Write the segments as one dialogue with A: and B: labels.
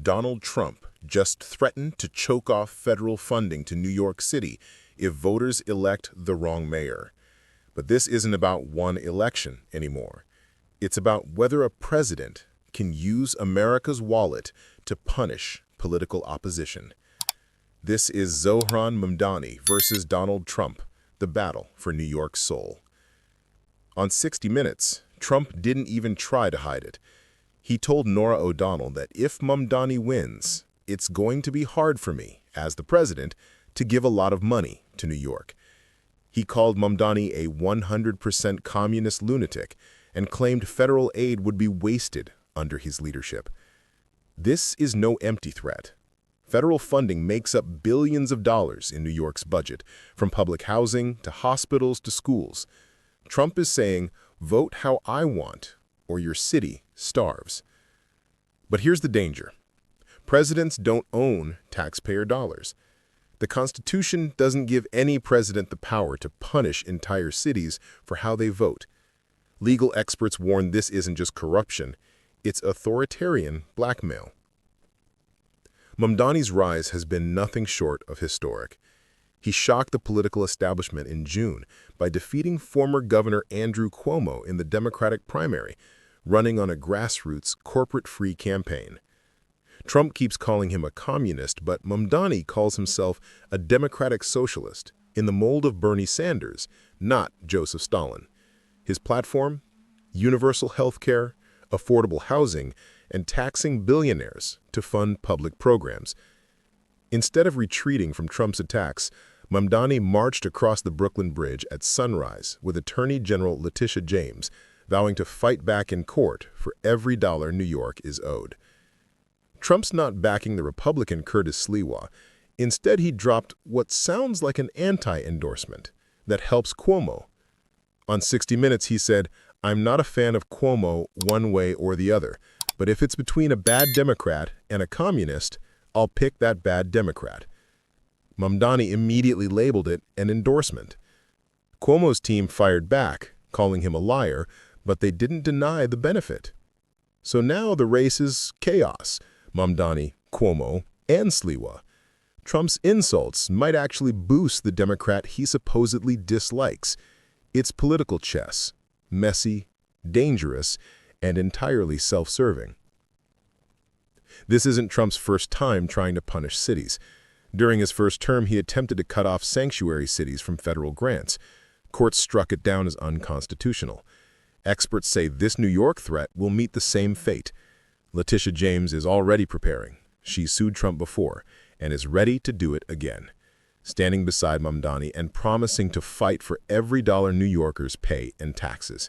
A: Donald Trump just threatened to choke off federal funding to New York City if voters elect the wrong mayor. But this isn't about one election anymore. It's about whether a president can use America's wallet to punish political opposition. This is Zohran Mamdani versus Donald Trump, the battle for New York's soul. On 60 Minutes, Trump didn't even try to hide it. He told Norah O'Donnell that if Mamdani wins, it's going to be hard for me, as the president, to give a lot of money to New York. He called Mamdani a 100% communist lunatic and claimed federal aid would be wasted under his leadership. This is no empty threat. Federal funding makes up billions of dollars in New York's budget, from public housing to hospitals to schools. Trump is saying, vote how I want, or your city starves. But here's the danger. Presidents don't own taxpayer dollars. The Constitution doesn't give any president the power to punish entire cities for how they vote. Legal experts warn this isn't just corruption, it's authoritarian blackmail. Mamdani's rise has been nothing short of historic. He shocked the political establishment in June by defeating former Governor Andrew Cuomo in the Democratic primary, running on a grassroots, corporate-free campaign. Trump keeps calling him a communist, but Mamdani calls himself a democratic socialist, in the mold of Bernie Sanders, not Joseph Stalin. His platform? Universal health care, affordable housing, and taxing billionaires to fund public programs. Instead of retreating from Trump's attacks, Mamdani marched across the Brooklyn Bridge at sunrise with Attorney General Letitia James, vowing to fight back in court for every dollar New York is owed. Trump's not backing the Republican Curtis Sliwa. Instead, he dropped what sounds like an anti-endorsement that helps Cuomo. On 60 Minutes, he said, "I'm not a fan of Cuomo one way or the other, but if it's between a bad Democrat and a communist, I'll pick that bad Democrat." Mamdani immediately labeled it an endorsement. Cuomo's team fired back, calling him a liar, but they didn't deny the benefit. So now the race is chaos. Mamdani, Cuomo, and Sliwa. Trump's insults might actually boost the Democrat he supposedly dislikes. It's political chess, messy, dangerous, and entirely self-serving. This isn't Trump's first time trying to punish cities. During his first term, he attempted to cut off sanctuary cities from federal grants. Courts struck it down as unconstitutional. Experts say this New York threat will meet the same fate. Letitia James is already preparing. She sued Trump before and is ready to do it again, standing beside Mamdani and promising to fight for every dollar New Yorkers pay in taxes.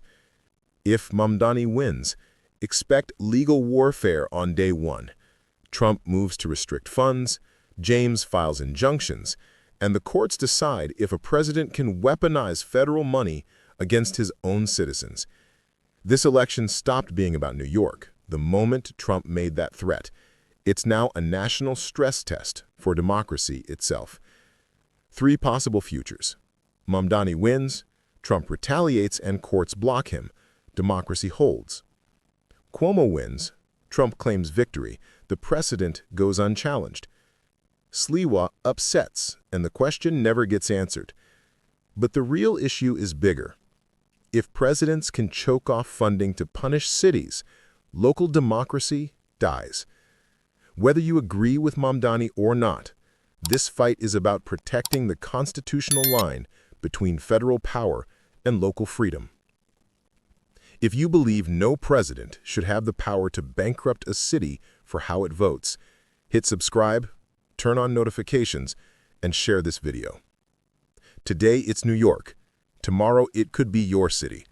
A: If Mamdani wins, expect legal warfare on day one. Trump moves to restrict funds, James files injunctions, and the courts decide if a president can weaponize federal money against his own citizens. This election stopped being about New York the moment Trump made that threat. It's now a national stress test for democracy itself. Three possible futures. Mamdani wins, Trump retaliates and courts block him. Democracy holds. Cuomo wins, Trump claims victory, the precedent goes unchallenged. Sliwa upsets, and the question never gets answered. But the real issue is bigger. If presidents can choke off funding to punish cities, local democracy dies. Whether you agree with Mamdani or not, this fight is about protecting the constitutional line between federal power and local freedom. If you believe no president should have the power to bankrupt a city for how it votes, hit subscribe, turn on notifications, and share this video. Today it's New York. Tomorrow it could be your city.